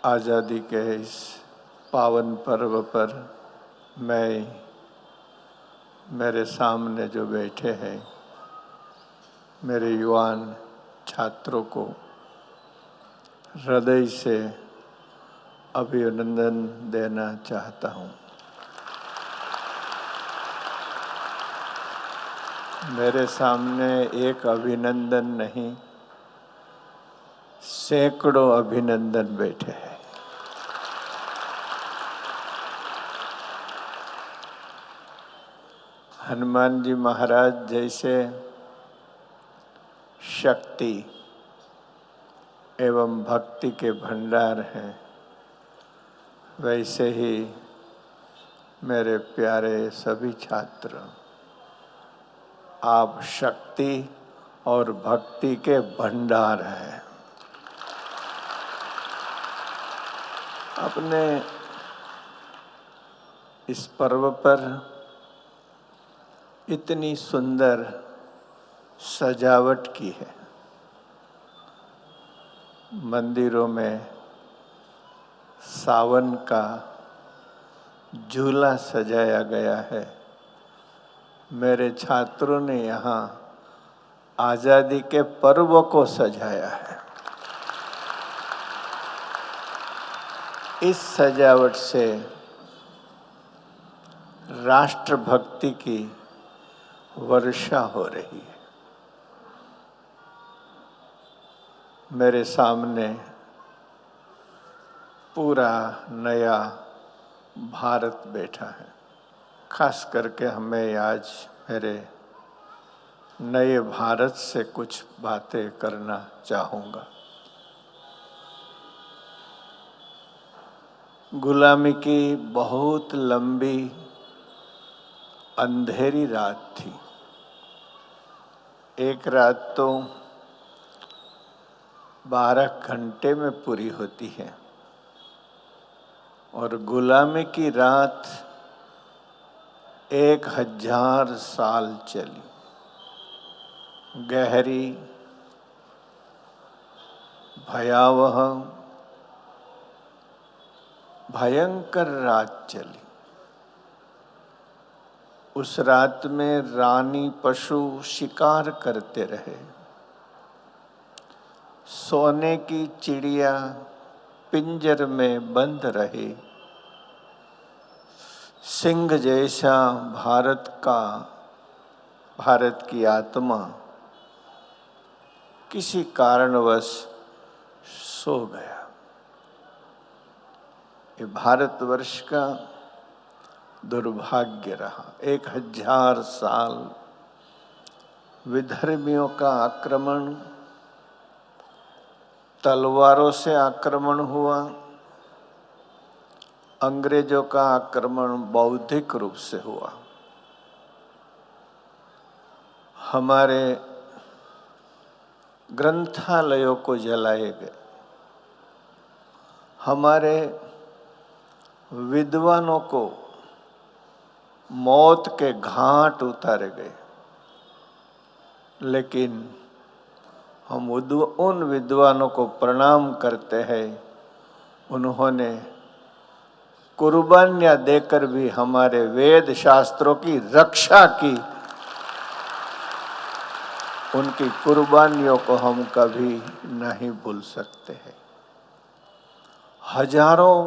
आज़ादी के इस पावन पर्व पर मेरे सामने जो बैठे हैं मेरे युवान छात्रों को हृदय से अभिनंदन देना चाहता हूँ। मेरे सामने एक अभिनंदन नहीं, सैकड़ों अभिनंदन बैठे हैं। हनुमान जी महाराज जैसे शक्ति एवं भक्ति के भंडार हैं, वैसे ही मेरे प्यारे सभी छात्र, आप शक्ति और भक्ति के भंडार हैं। अपने इस पर्व पर इतनी सुंदर सजावट की है। मंदिरों में सावन का झूला सजाया गया है। मेरे छात्रों ने यहाँ आज़ादी के पर्व को सजाया है। इस सजावट से राष्ट्रभक्ति की वर्षा हो रही है। मेरे सामने पूरा नया भारत बैठा है। खास करके हमें आज मेरे नए भारत से कुछ बातें करना चाहूँगा। गुलामी की बहुत लंबी अंधेरी रात थी। एक रात तो 12 घंटे में पूरी होती है और गुलामी की रात 1000 साल चली। गहरी, भयावह, भयंकर रात चली। उस रात में रानी पशु शिकार करते रहे। सोने की चिड़िया पिंजर में बंद रही। सिंह जैसा भारत की आत्मा किसी कारणवश सो गया। ये भारतवर्ष का दुर्भाग्य रहा। 1000 साल विधर्मियों का आक्रमण, तलवारों से आक्रमण हुआ। अंग्रेजों का आक्रमण बौद्धिक रूप से हुआ। हमारे ग्रंथालयों को जलाए गए। हमारे विद्वानों को मौत के घाट उतारे गए। लेकिन हम उन विद्वानों को प्रणाम करते हैं, उन्होंने कुर्बानियां देकर भी हमारे वेद शास्त्रों की रक्षा की। उनकी कुर्बानियों को हम कभी नहीं भूल सकते हैं। हजारों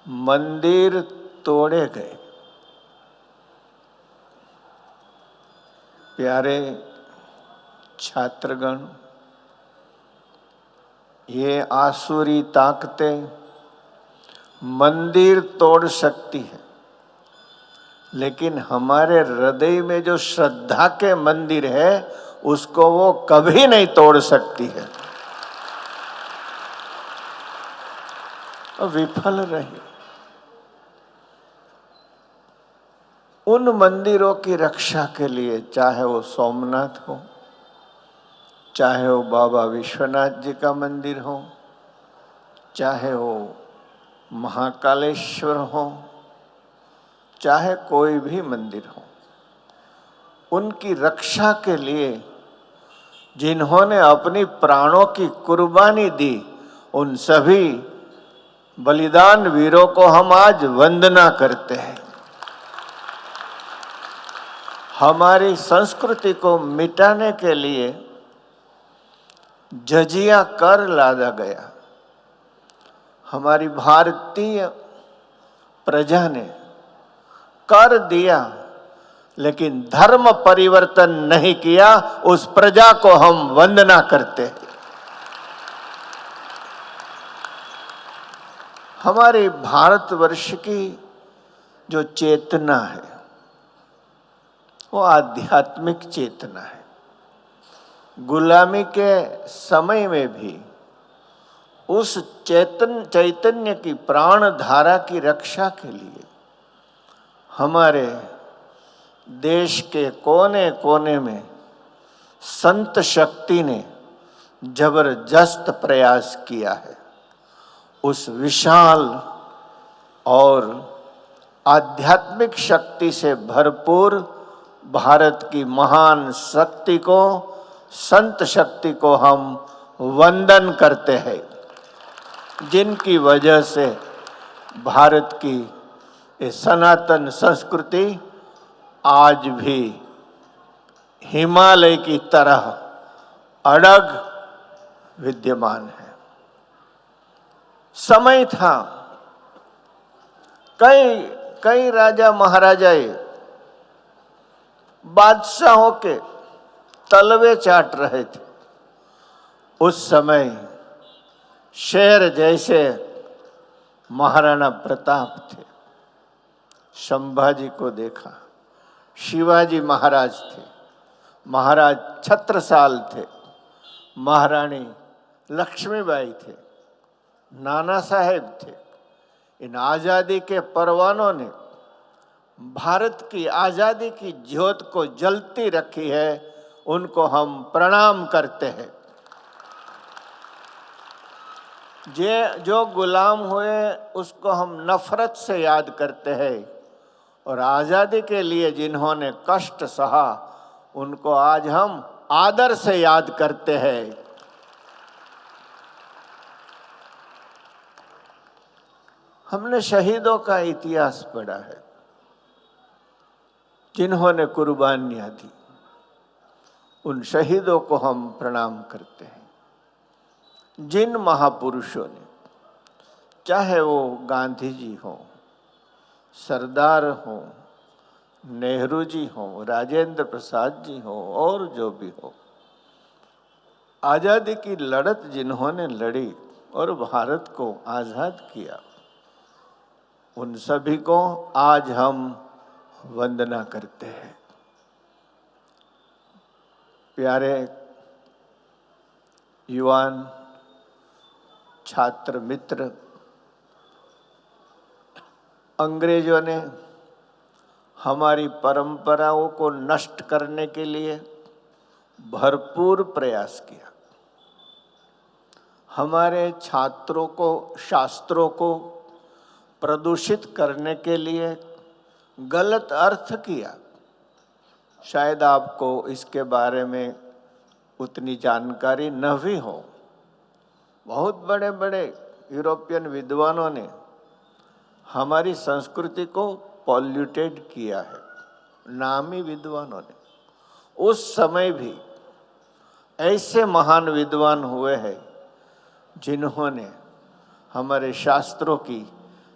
मंदिर तोड़े गए। प्यारे छात्रगण, ये आसुरी ताकतें मंदिर तोड़ सकती है, लेकिन हमारे हृदय में जो श्रद्धा के मंदिर है उसको वो कभी नहीं तोड़ सकती है। विफल रही। उन मंदिरों की रक्षा के लिए, चाहे वो सोमनाथ हो, चाहे वो बाबा विश्वनाथ जी का मंदिर हो, चाहे वो महाकालेश्वर हो, चाहे कोई भी मंदिर हो, उनकी रक्षा के लिए जिन्होंने अपनी प्राणों की कुर्बानी दी, उन सभी बलिदान वीरों को हम आज वंदना करते हैं। हमारी संस्कृति को मिटाने के लिए जजिया कर लादा गया। हमारी भारतीय प्रजा ने कर दिया, लेकिन धर्म परिवर्तन नहीं किया। उस प्रजा को हम वंदना करते हैं। हमारे भारतवर्ष की जो चेतना है वो आध्यात्मिक चेतना है। गुलामी के समय में भी उस चैतन्य की प्राण धारा की रक्षा के लिए हमारे देश के कोने कोने में संत शक्ति ने जबरदस्त प्रयास किया है। उस विशाल और आध्यात्मिक शक्ति से भरपूर भारत की महान शक्ति को, संत शक्ति को हम वंदन करते हैं, जिनकी वजह से भारत की ये सनातन संस्कृति आज भी हिमालय की तरह अड़ग विद्यमान है। समय था कई राजा महाराजाए बादशाहों के तलवे चाट रहे थे। उस समय शेर जैसे महाराणा प्रताप थे। संभाजी को देखा, शिवाजी महाराज थे, महाराज छत्रसाल थे, महारानी लक्ष्मीबाई थे, नाना साहेब थे। इन आज़ादी के परवानों ने भारत की आज़ादी की ज्योत को जलती रखी है। उनको हम प्रणाम करते हैं। जो गुलाम हुए उसको हम नफरत से याद करते हैं, और आज़ादी के लिए जिन्होंने कष्ट सहा उनको आज हम आदर से याद करते हैं। हमने शहीदों का इतिहास पढ़ा है, जिन्होंने कुर्बानियां दी। उन शहीदों को हम प्रणाम करते हैं। जिन महापुरुषों ने, चाहे वो गांधी जी हो, सरदार हो, नेहरू जी हो, राजेंद्र प्रसाद जी हो, और जो भी हो, आज़ादी की लड़त जिन्होंने लड़ी और भारत को आज़ाद किया, उन सभी को आज हम वंदना करते हैं। प्यारे युवान, छात्र मित्र, अंग्रेजों ने हमारी परंपराओं को नष्ट करने के लिए भरपूर प्रयास किया। हमारे छात्रों को, शास्त्रों को प्रदूषित करने के लिए गलत अर्थ किया। शायद आपको इसके बारे में उतनी जानकारी न भी हो। बहुत बड़े बड़े यूरोपियन विद्वानों ने हमारी संस्कृति को पॉल्यूटेड किया है, नामी विद्वानों ने। उस समय भी ऐसे महान विद्वान हुए हैं जिन्होंने हमारे शास्त्रों की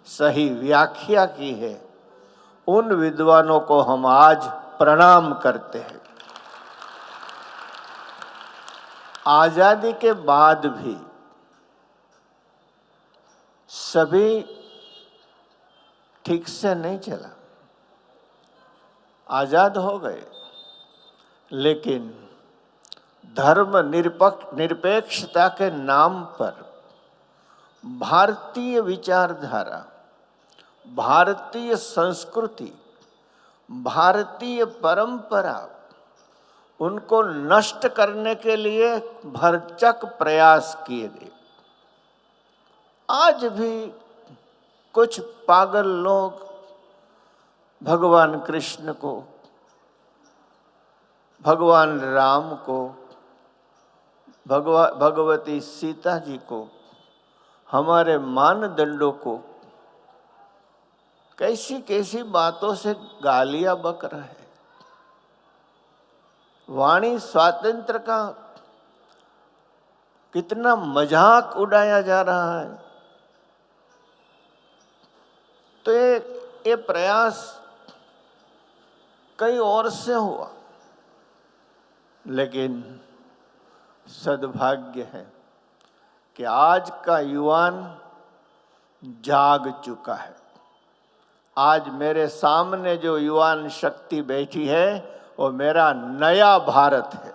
सही व्याख्या की है। उन विद्वानों को हम आज प्रणाम करते हैं। आज़ादी के बाद भी सभी ठीक से नहीं चला। आज़ाद हो गए, लेकिन धर्म निरपेक्षता के नाम पर भारतीय विचारधारा, भारतीय संस्कृति, भारतीय परंपरा, उनको नष्ट करने के लिए भरचक प्रयास किए गए। आज भी कुछ पागल लोग भगवान कृष्ण को, भगवान राम को, भगवती सीता जी को हमारे मानदंडों को कैसी कैसी बातों से गालियां बक रहा है। वाणी स्वातंत्र का कितना मजाक उड़ाया जा रहा है। तो ये प्रयास कई और से हुआ, लेकिन सद्भाग्य है कि आज का युवान जाग चुका है। आज मेरे सामने जो युवान शक्ति बैठी है वो मेरा नया भारत है।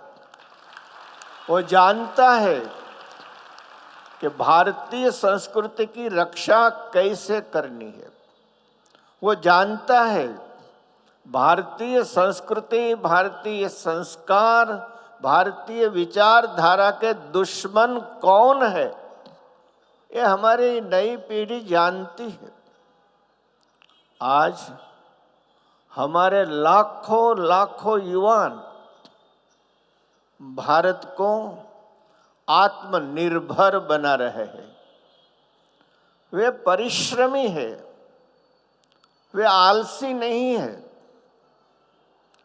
वो जानता है कि भारतीय संस्कृति की रक्षा कैसे करनी है। वो जानता है भारतीय संस्कृति, भारतीय संस्कार, भारतीय विचारधारा के दुश्मन कौन है, ये हमारी नई पीढ़ी जानती है। आज हमारे लाखों लाखों युवान भारत को आत्मनिर्भर बना रहे हैं। वे परिश्रमी है, वे आलसी नहीं है,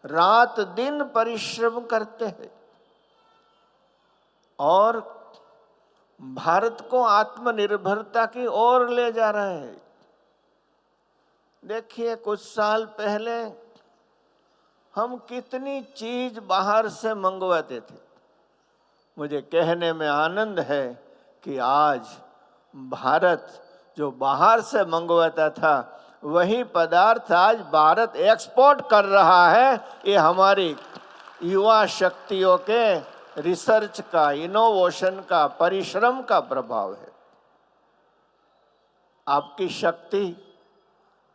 रात दिन परिश्रम करते हैं और भारत को आत्मनिर्भरता की ओर ले जा रहे हैं। देखिए, कुछ साल पहले हम कितनी चीज बाहर से मंगवाते थे। मुझे कहने में आनंद है कि आज भारत जो बाहर से मंगवाता था वही पदार्थ आज भारत एक्सपोर्ट कर रहा है। ये हमारी युवा शक्तियों के रिसर्च का, इनोवेशन का, परिश्रम का प्रभाव है। आपकी शक्ति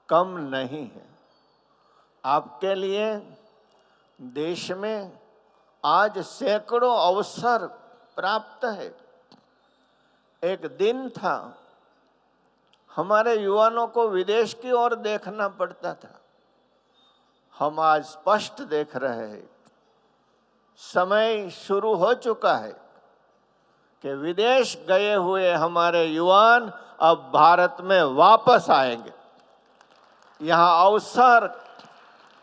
कम नहीं है। आपके लिए देश में आज सैकड़ों अवसर प्राप्त है। एक दिन था हमारे युवाओं को विदेश की ओर देखना पड़ता था। हम आज स्पष्ट देख रहे हैं, समय शुरू हो चुका है कि विदेश गए हुए हमारे युवान अब भारत में वापस आएंगे। यहाँ अवसर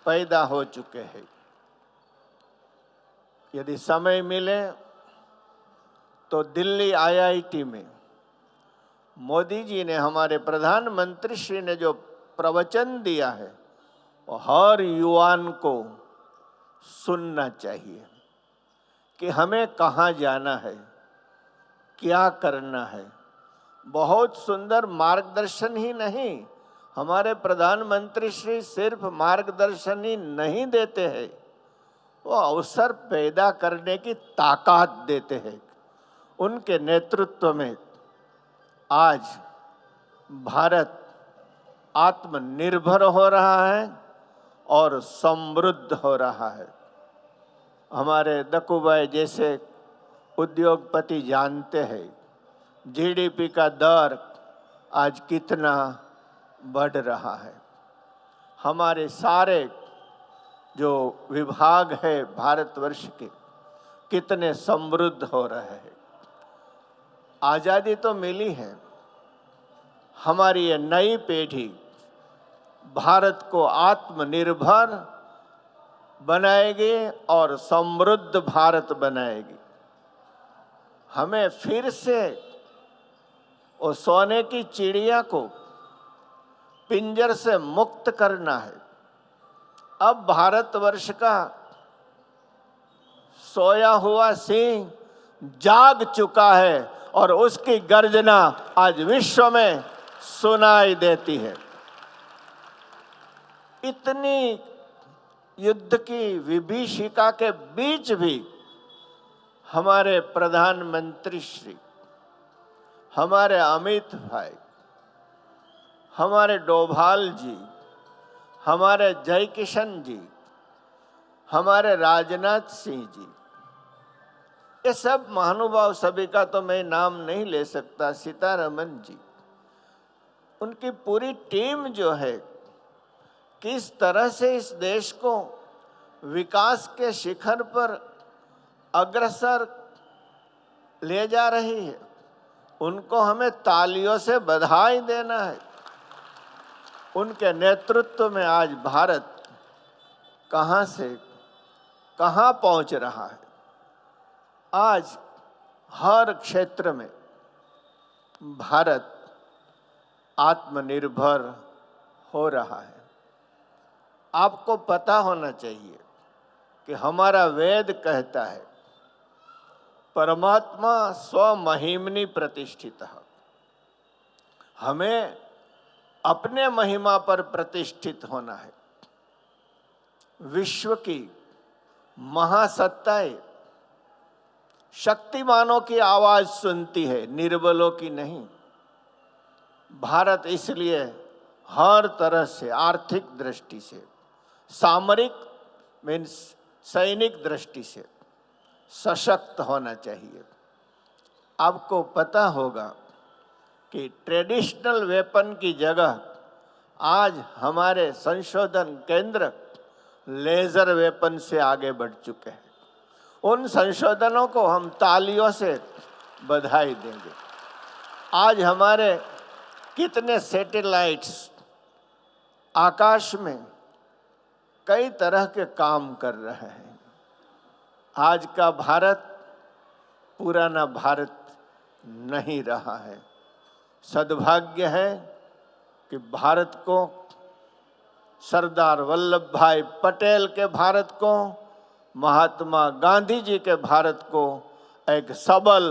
पैदा हो चुके हैं। यदि समय मिले तो दिल्ली आईआईटी में मोदी जी ने, हमारे प्रधानमंत्री श्री ने जो प्रवचन दिया है वो हर युवान को सुनना चाहिए कि हमें कहाँ जाना है, क्या करना है। बहुत सुंदर मार्गदर्शन ही नहीं, हमारे प्रधानमंत्री श्री सिर्फ मार्गदर्शन ही नहीं देते हैं, वो अवसर पैदा करने की ताकत देते हैं। उनके नेतृत्व में आज भारत आत्मनिर्भर हो रहा है और समृद्ध हो रहा है। हमारे दक्कूभाई जैसे उद्योगपति जानते हैं जीडीपी का दर आज कितना बढ़ रहा है। हमारे सारे जो विभाग है भारतवर्ष के कितने समृद्ध हो रहे हैं। आज़ादी तो मिली है, हमारी ये नई पीढ़ी भारत को आत्मनिर्भर बनाएगी और समृद्ध भारत बनाएगी। हमें फिर से वो सोने की चिड़िया को पिंजर से मुक्त करना है। अब भारतवर्ष का सोया हुआ सिंह जाग चुका है और उसकी गर्जना आज विश्व में सुनाई देती है। इतनी युद्ध की विभीषिका के बीच भी हमारे प्रधानमंत्री श्री, हमारे अमित भाई, हमारे डोभाल जी, हमारे जय किशन जी, हमारे राजनाथ सिंह जी, ये सब महानुभाव, सभी का तो मैं नाम नहीं ले सकता, सीतारमन जी, उनकी पूरी टीम जो है किस तरह से इस देश को विकास के शिखर पर अग्रसर ले जा रही है, उनको हमें तालियों से बधाई देना है। उनके नेतृत्व में आज भारत कहाँ से कहाँ पहुँच रहा है। आज हर क्षेत्र में भारत आत्मनिर्भर हो रहा है। आपको पता होना चाहिए कि हमारा वेद कहता है परमात्मा स्वमहिमनि प्रतिष्ठितः। हमें अपने महिमा पर प्रतिष्ठित होना है। विश्व की महासत्ताएं शक्तिमानों की आवाज सुनती है, निर्बलों की नहीं। भारत इसलिए हर तरह से, आर्थिक दृष्टि से, सामरिक मीन्स सैनिक दृष्टि से सशक्त होना चाहिए। आपको पता होगा कि ट्रेडिशनल वेपन की जगह आज हमारे संशोधन केंद्र लेजर वेपन से आगे बढ़ चुके हैं। उन संशोधनों को हम तालियों से बधाई देंगे। आज हमारे कितने सैटेलाइट्स आकाश में कई तरह के काम कर रहे हैं। आज का भारत पुराना भारत नहीं रहा है। सद्भाग्य है कि भारत को, सरदार वल्लभ भाई पटेल के भारत को, महात्मा गांधी जी के भारत को एक सबल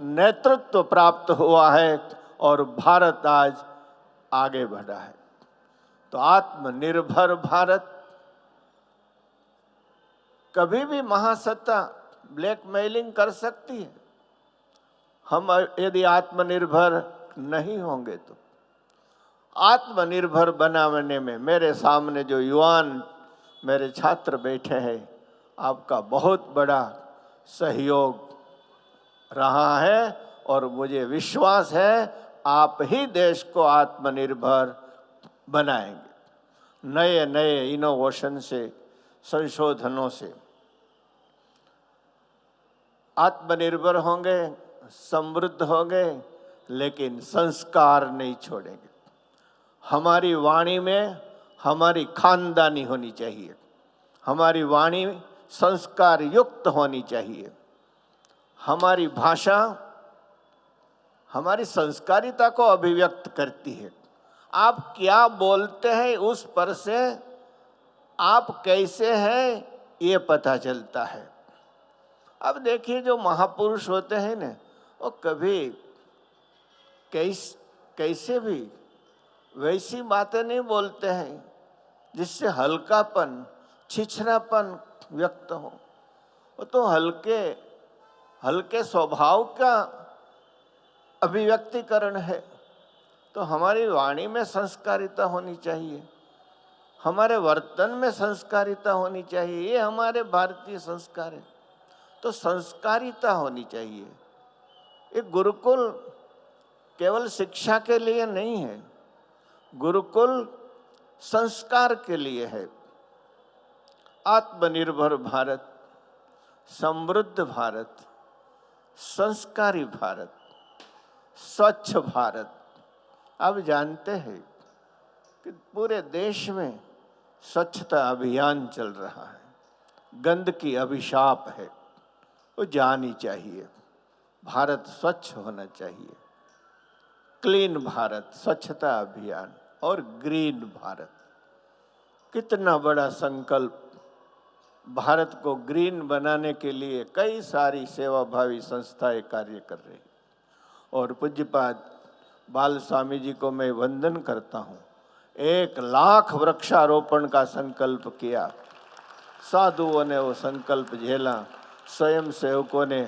नेतृत्व प्राप्त हुआ है और भारत आज आगे बढ़ा है। तो आत्मनिर्भर भारत, कभी भी महासत्ता ब्लैकमेलिंग कर सकती है। हम यदि आत्मनिर्भर नहीं होंगे तो आत्मनिर्भर बनाने में मेरे सामने जो युवान मेरे छात्र बैठे हैं, आपका बहुत बड़ा सहयोग रहा है और मुझे विश्वास है आप ही देश को आत्मनिर्भर बनाएंगे। नए नए इनोवेशन से, संशोधनों से आत्मनिर्भर होंगे, समृद्ध होंगे, लेकिन संस्कार नहीं छोड़ेंगे। हमारी वाणी में हमारी खानदानी होनी चाहिए। हमारी वाणी संस्कार युक्त होनी चाहिए। हमारी भाषा हमारी संस्कारिता को अभिव्यक्त करती है। आप क्या बोलते हैं उस पर से आप कैसे हैं ये पता चलता है। अब देखिए, जो महापुरुष होते हैं ना, वो कभी कैसे भी वैसी बातें नहीं बोलते हैं जिससे हल्कापन, छिछरापन व्यक्त हो। वो तो हल्के स्वभाव का अभिव्यक्तिकरण है। तो हमारी वाणी में संस्कारिता होनी चाहिए, हमारे वर्तन में संस्कारिता होनी चाहिए। ये हमारे भारतीय संस्कार है। तो संस्कारिता होनी चाहिए। ये गुरुकुल केवल शिक्षा के लिए नहीं है, गुरुकुल संस्कार के लिए है। आत्मनिर्भर भारत, समृद्ध भारत, संस्कारी भारत, स्वच्छ भारत। आप जानते हैं कि पूरे देश में स्वच्छता अभियान चल रहा है। गंदगी अभिशाप है, वो जानी चाहिए। भारत स्वच्छ होना चाहिए। क्लीन भारत, स्वच्छता अभियान और ग्रीन भारत, कितना बड़ा संकल्प। भारत को ग्रीन बनाने के लिए कई सारी सेवाभावी संस्थाएं कार्य कर रही। और पूज्यपाद बाल स्वामी जी को मैं वंदन करता हूँ। 1,00,000 वृक्षारोपण का संकल्प किया। साधुओं ने वो संकल्प झेला, स्वयं सेवकों ने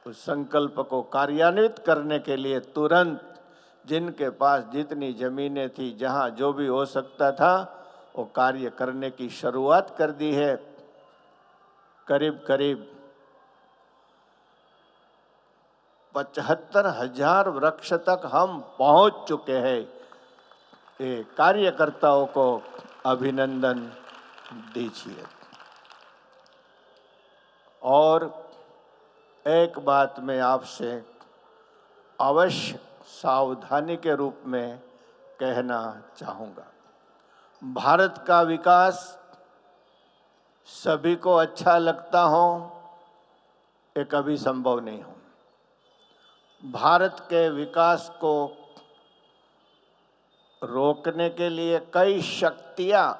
उस संकल्प को कार्यान्वित करने के लिए तुरंत जिनके पास जितनी जमीनें थी, जहाँ जो भी हो सकता था, वो कार्य करने की शुरुआत कर दी है। करीब करीब 75,000 वृक्ष तक हम पहुंच चुके हैं। ये कार्यकर्ताओं को अभिनंदन दीजिए। और एक बात मैं आपसे अवश्य सावधानी के रूप में कहना चाहूँगा। भारत का विकास सभी को अच्छा लगता हो, ये कभी संभव नहीं हो। भारत के विकास को रोकने के लिए कई शक्तियां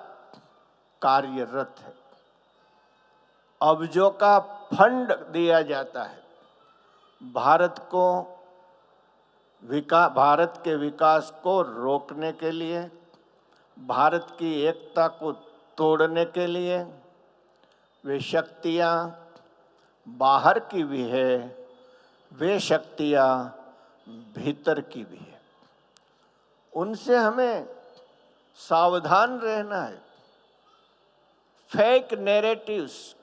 कार्यरत है। अब्जों का फंड दिया जाता है भारत के विकास को रोकने के लिए, भारत की एकता को तोड़ने के लिए। वे शक्तियां बाहर की भी है, वे शक्तियां भीतर की भी है। उनसे हमें सावधान रहना है। फेक नैरेटिव्स,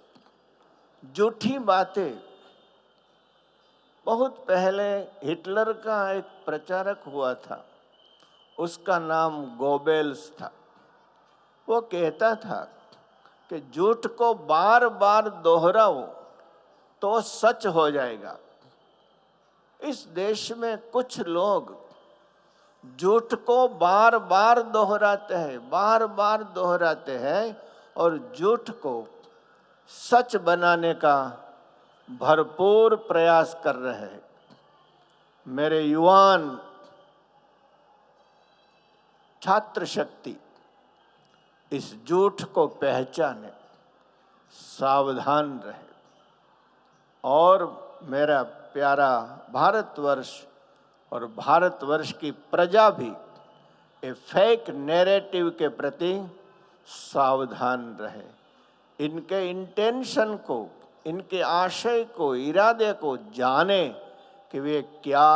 झूठी बातें। बहुत पहले हिटलर का एक प्रचारक हुआ था, उसका नाम गोबेल्स था। वो कहता था कि झूठ को बार बार दोहराओ तो सच हो जाएगा। इस देश में कुछ लोग झूठ को बार बार दोहराते हैं और झूठ को सच बनाने का भरपूर प्रयास कर रहे हैं। मेरे युवान छात्र शक्ति इस झूठ को पहचाने, सावधान रहे। और मेरा प्यारा भारतवर्ष और भारतवर्ष की प्रजा भी ये फेक नैरेटिव के प्रति सावधान रहे। इनके इंटेंशन को, इनके आशय को, इरादे को जाने कि वे क्या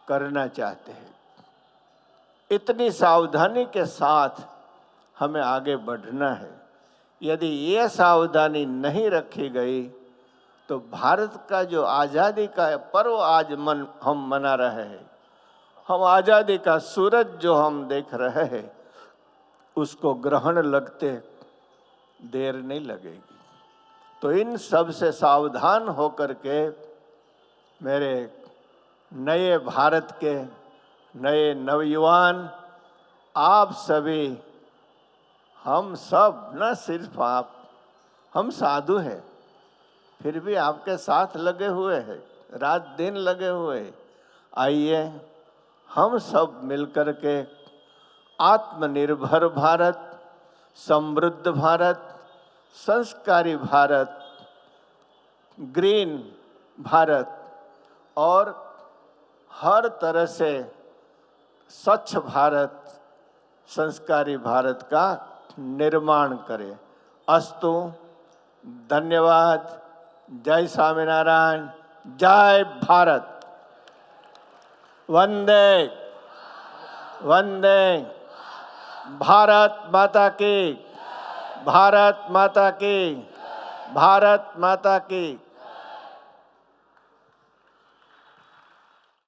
करना चाहते हैं। इतनी सावधानी के साथ हमें आगे बढ़ना है। यदि ये सावधानी नहीं रखी गई तो भारत का जो आज़ादी का पर्व आज हम मना रहे हैं, हम आज़ादी का सूरज जो हम देख रहे हैं, उसको ग्रहण लगते देर नहीं लगेगी। तो इन सब से सावधान होकर के मेरे नए भारत के नए नवयुवान, आप सभी, हम सब, न सिर्फ आप, हम साधु हैं फिर भी आपके साथ लगे हुए हैं, रात दिन लगे हुए हैं। आइए हम सब मिलकर के आत्मनिर्भर भारत, समृद्ध भारत, संस्कारी भारत, ग्रीन भारत और हर तरह से स्वच्छ भारत, संस्कारी भारत का निर्माण करें। अस्तु। धन्यवाद। जय स्वामीनारायण। जय भारत। वंदे वंदे। भारत माता की, भारत माता की, भारत माता की।